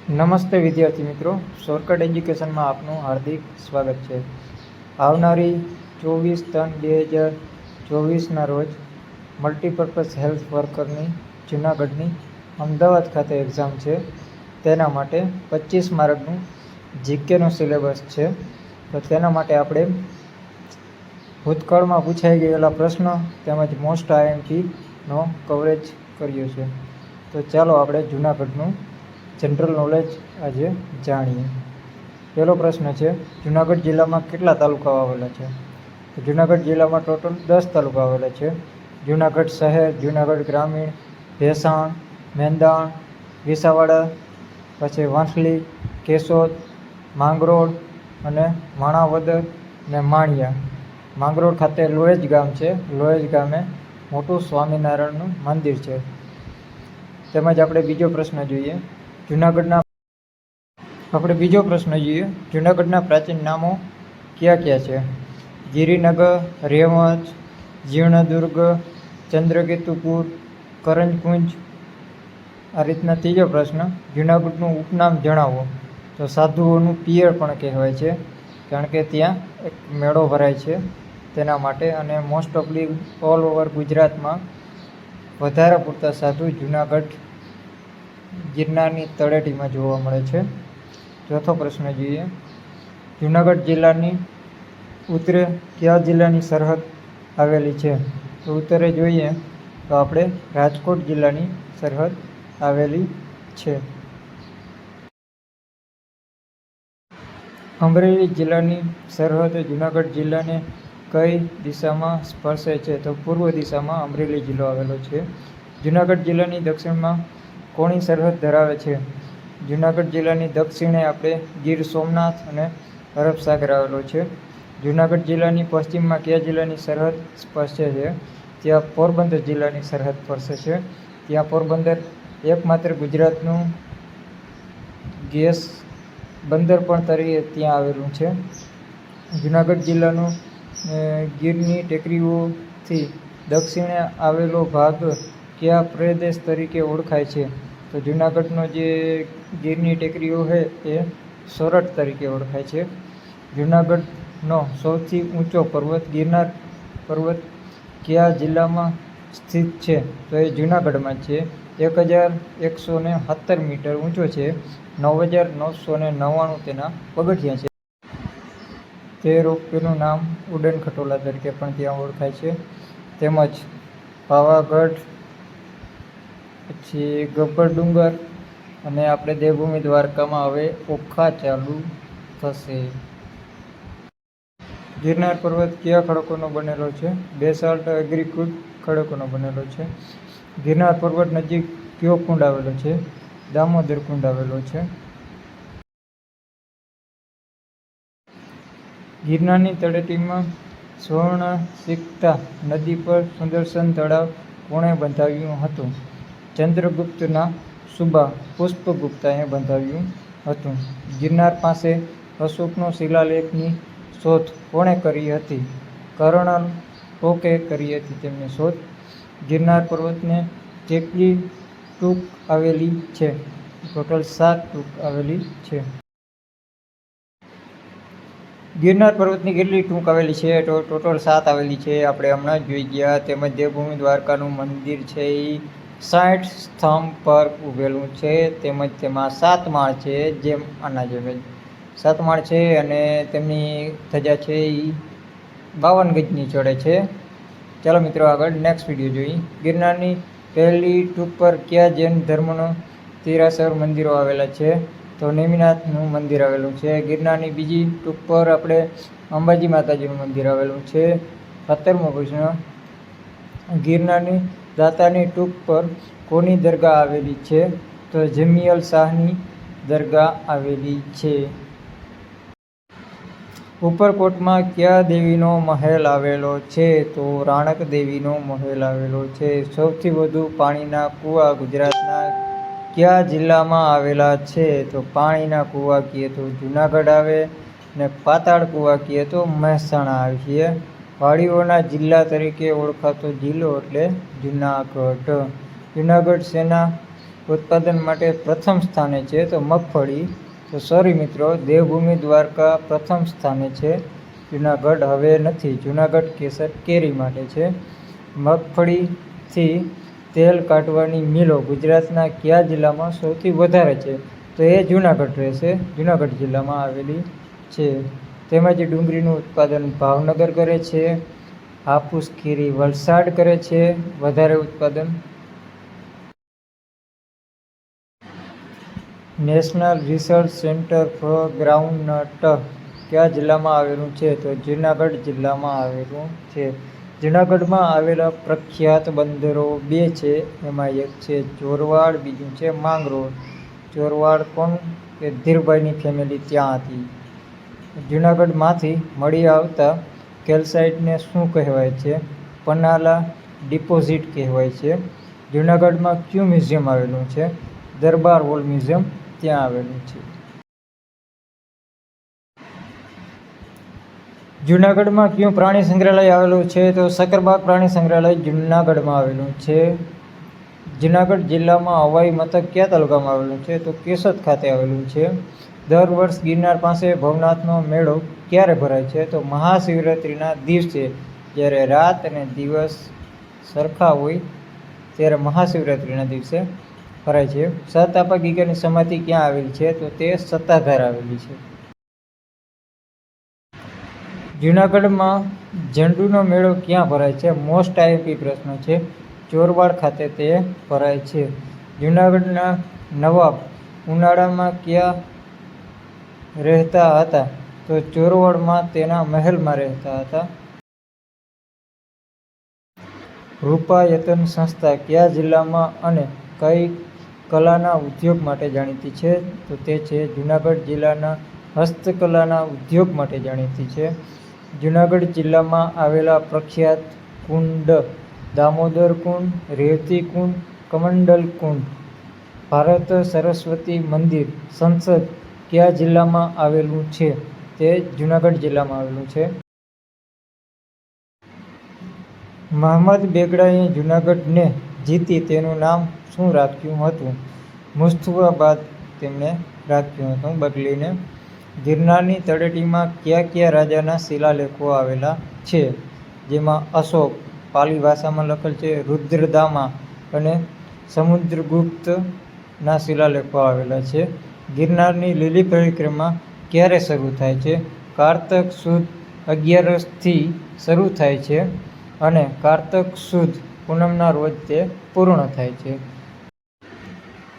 નમસ્તે વિદ્યાર્થી મિત્રો, શોર્ટકટ એજ્યુકેશનમાં આપનું હાર્દિક સ્વાગત છે. આવનારી 24/3/2024ના રોજ મલ્ટીપર્પઝ હેલ્થ વર્કરની જૂનાગઢની અમદાવાદ ખાતે એક્ઝામ છે. તેના માટે 25 માર્કનું જીકેનો સિલેબસ છે. તો તેના માટે આપણે ભૂતકાળમાં પૂછાઈ ગયેલા પ્રશ્નો તેમજ મોસ્ટ આઈએમપીનો કવરેજ કર્યો છે. તો ચાલો આપણે જૂનાગઢનું જનરલ નોલેજ આજે જાણીએ. પહેલો પ્રશ્ન છે, જૂનાગઢ જિલ્લામાં કેટલા તાલુકાઓ આવેલા છે? તો જૂનાગઢ જિલ્લામાં ટોટલ 10 તાલુકા આવેલા છે. જૂનાગઢ શહેર, જૂનાગઢ ગ્રામીણ, ભેસાણ, મેંદાણ, વિસાવડા, પછી વાંસળી, કેશોદ, માંગરોળ અને માણાવદર અને માણિયા. માંગરોળ ખાતે લોહેજ ગામ છે. લોહેજ ગામે મોટું સ્વામિનારાયણનું મંદિર છે. તેમજ આપણે બીજો પ્રશ્ન જોઈએ, જૂનાગઢના પ્રાચીન નામો કયા કયા છે? ગિરિનગર, રેવંચ, જીર્ણદુર્ગ, ચંદ્રકેતુપુર, કરંજકુંજ. આ રીતના ત્રીજો પ્રશ્ન, જૂનાગઢનું ઉપનામ જણાવો. તો સાધુઓનું પિયર પણ કહેવાય છે, કારણ કે ત્યાં એક મેળો ભરાય છે તેના માટે. અને મોસ્ટ ઓફલી ઓલ ઓવર ગુજરાતમાં વધારે પૂરતા સાધુ જૂનાગઢ ગિરનારની તળેટીમાં જોવા મળે છે. ચોથો પ્રશ્ન જોઈએ, જૂનાગઢ જિલ્લાની ઉત્તરે કયા જિલ્લાની સરહદ આવેલી છે? તો ઉત્તરે જોઈએ તો આપણે રાજકોટ જિલ્લાની સરહદ આવેલી છે. અમરેલી જિલ્લાની સરહદ જૂનાગઢ જિલ્લાને કઈ દિશામાં સ્પર્શે છે? તો પૂર્વ દિશામાં અમરેલી જિલ્લો આવેલો છે. જૂનાગઢ જિલ્લાની દક્ષિણમાં કોની સરહદ ધરાવે છે? જૂનાગઢ જિલ્લાની દક્ષિણે આપણે ગીર સોમનાથ અને અરબ સાગર આવેલો છે. જૂનાગઢ જિલ્લાની પશ્ચિમમાં કયા જિલ્લાની સરહદ સ્પર્શે છે? ત્યાં પોરબંદર જિલ્લાની સરહદ સ્પર્શે છે. ત્યાં પોરબંદર એકમાત્ર ગુજરાતનું ગેસ બંદર પણ તરીકે ત્યાં આવેલું છે. જૂનાગઢ જિલ્લાનો ગીરની ટેકરીઓથી દક્ષિણે આવેલો ભાગ કયા પ્રદેશ તરીકે ઓળખાય છે? તો જૂનાગઢનો જે ગીરની ટેકરીઓ છે એ સોરઠ તરીકે ઓળખાય છે. જૂનાગઢનો સૌથી ઊંચો પર્વત ગિરનાર પર્વત કયા જિલ્લામાં સ્થિત છે? તો એ જૂનાગઢમાં છે. 1117 મીટર ઊંચો છે. 9999 તેના પગથિયાં છે. તે રોપવેનું નામ ઉડન ખટોલા તરીકે પણ ત્યાં ઓળખાય છે. તેમજ પાવાગઢ, પછી ગબ્બર ડુંગર અને આપણે દેવભૂમિ દ્વારકામાં હવે ઓખા ચાલુ થશે. ગિરનાર પર્વત કયા ખડકોનો બનેલો છે? બેસાલ્ટ એગ્રીકૃત ખડકોનો બનેલો છે. ગિરનાર પર્વત નજીક કયો કુંડ આવેલો છે? દામોદર કુંડ આવેલો છે. ગિરનારની તળેટીમાં સ્વર્ણસિક્તા નદી પર સુદર્શન તળાવ કોણે બંધાવ્યું હતું? ચંદ્રગુપ્તના સુબા પુષ્પગુપ્તાએ બંધાવ્યું હતું. ગિરનાર પાસે અશોકનો શિલાલેખની શોધ કોણે કરી હતી? કર્નલ ટોકે કરી હતી તેમની શોધ. ગિરનાર પર્વતને કેટલી ટૂંક આવેલી છે? ટોટલ 7 ટૂંક આવેલી છે. ગિરનાર પર્વતની કેટલી ટૂંક આવેલી છે? તો ટોટલ 7 આવેલી છે. આપણે હમણાં જ જોઈ ગયા. તેમજ દેવભૂમિ દ્વારકાનું મંદિર છે એ 60 સ્તંભ પર ઉભેલું છે. તેમજ તેમાં 7 માળ છે, જેમ આના જેમ 7 માળ છે. અને તેમની ધજા છે એ 52 ગજની ચડે છે. ચાલો મિત્રો આગળ નેક્સ્ટ વિડીયો જોઈએ. ગિરનારની પહેલી ટૂંક પર કયા જૈન ધર્મનો તિરાસર મંદિરો આવેલા છે? તો નેમિનાથનું મંદિર આવેલું છે. ગિરનારની બીજી ટૂંક પર આપણે અંબાજી માતાજીનું મંદિર આવેલું છે. 17મો પ્રશ્ન, ગિરનારની દાતાની ટૂંક પર કોની દરગાહ આવેલી છે? તો જમિયલ શાહની દરગાહ આવેલી છે. ઉપરકોટમાં કયા દેવીનો મહેલ આવેલો છે? તો રાણક દેવીનો મહેલ આવેલો છે. સૌથી વધુ પાણીના કૂવા ગુજરાતના કયા જિલ્લામાં આવેલા છે? તો પાણીના કૂવા કહીએ તો જૂનાગઢ આવે, ને પાતાળ કૂવા કહીએ તો મહેસાણા આવે. વાડીઓના જિલ્લા તરીકે ઓળખાતો જિલ્લો એટલે જૂનાગઢ. જૂનાગઢ શેના ઉત્પાદન માટે પ્રથમ સ્થાને છે તો મગફળી. તો સોરી મિત્રો, દેવભૂમિ દ્વારકા પ્રથમ સ્થાને છે. જુનાગઢ હવે નથી. જુનાગઢ કેસર કેરી માટે છે. મગફળીથી તેલ કાઢવાની મિલો ગુજરાતના કયા જિલ્લામાં સૌથી વધારે છે? તો એ જુનાગઢ રહેશે. જુનાગઢ જિલ્લામાં આવેલી છે. તેમજ ડુંગળીનું ઉત્પાદન ભાવનગર કરે છે. હાફૂસ કેરી વલસાડ કરે છે વધારે ઉત્પાદન. National research centre for groundnut કયા જિલ્લામાં આવેલું છે? તો જુનાગઢ જિલ્લામાં આવેલું છે. જુનાગઢમાં આવેલા પ્રખ્યાત બંદરો 2 છે. એમાં એક છે ચોરવાડ, બીજું છે માંગરોળ. ચોરવાડ કોણ? કે ધીરુભાઈની ફેમિલી ત્યાં હતી. જુનાગઢમાંથી મળી આવતા કેલ્સાઇટને શું કહેવાય છે? પન્નાલા ડિપોઝિટ કહેવાય છે. જુનાગઢમાં કયું મ્યુઝિયમ આવેલું છે? દરબાર હોલ મ્યુઝિયમ ત્યાં આવેલું છે. જુનાગઢમાં કયું પ્રાણી સંગ્રહાલય આવેલું છે? તો સકરબાગ પ્રાણી સંગ્રહાલય જુનાગઢમાં આવેલું છે. જુનાગઢ જિલ્લામાં હવાઈ મથક કયા તાલુકામાં આવેલું છે? તો કેશોદ ખાતે આવેલું છે. દર વર્ષ ગિરનાર પાસે ભવનાથનો મેળો ક્યારે ભરાય છે? તો મહાશિવરાત્રિના દિવસે. જ્યારે રાત અને દિવસ સરખા હોય ત્યારે મહાશિવરાત્રિના દિવસે ભરાય છે. સતાપા ગીગાની સમાધિ ક્યાં આવેલી છે? તો તે સત્તાધાર આવેલી છે. જુનાગઢમાં ઝંડુનો મેળો ક્યાં ભરાય છે? મોસ્ટ આઈએમપી પ્રશ્ન છે. ચોરવાડ ખાતે તે ભરાય છે. જુનાગઢના નવાબ ઉનાળામાં ક્યાં રહેતા હતા? તો ચોરવાડમાં તેના મહેલમાં રહેતા હતા. રૂપાયતન સંસ્થા કયા જિલ્લામાં અને કઈ કલાના ઉદ્યોગ માટે જાણીતી છે? તો તે છે જુનાગઢ જિલ્લાના હસ્તકલાના ઉદ્યોગ માટે જાણીતી છે. જુનાગઢ જિલ્લામાં આવેલા પ્રખ્યાત કુંડ: દામોદર કુંડ, રેવતી કુંડ, કમંડલ કુંડ. ભારત સરસ્વતી મંદિર સંસદ કયા જિલ્લામાં આવેલું છે? તે જુનાગઢ જિલ્લામાં આવેલું છે. મહમદ બેગડાએ જુનાગઢને જીતી તેનું નામ શું રાખ્યું હતું? મુસ્તફાબાદ તેમણે રાખ્યું હતું બદલીને. ગિરનારની તળેટીમાં કયા રાજાના શિલાલેખો આવેલા છે? જેમાં અશોક, પાલી ભાષામાં લખેલ છે, રુદ્રદામા અને સમુદ્રગુપ્તના શિલાલેખો આવેલા છે. ગિરનારની લીલી પરિક્રમા ક્યારે શરૂ થાય છે? કારતક સુદ 11થી શરૂ થાય છે અને કારતક સુદ પૂનમના રોજ તે પૂર્ણ થાય છે.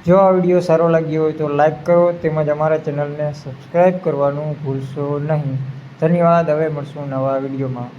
જો આ વિડીયો સારો લાગ્યો હોય તો લાઈક કરો તેમજ અમારા ચેનલને સબસ્ક્રાઈબ કરવાનું ભૂલશો નહીં. ધન્યવાદ. હવે મળશું નવા વિડીયોમાં.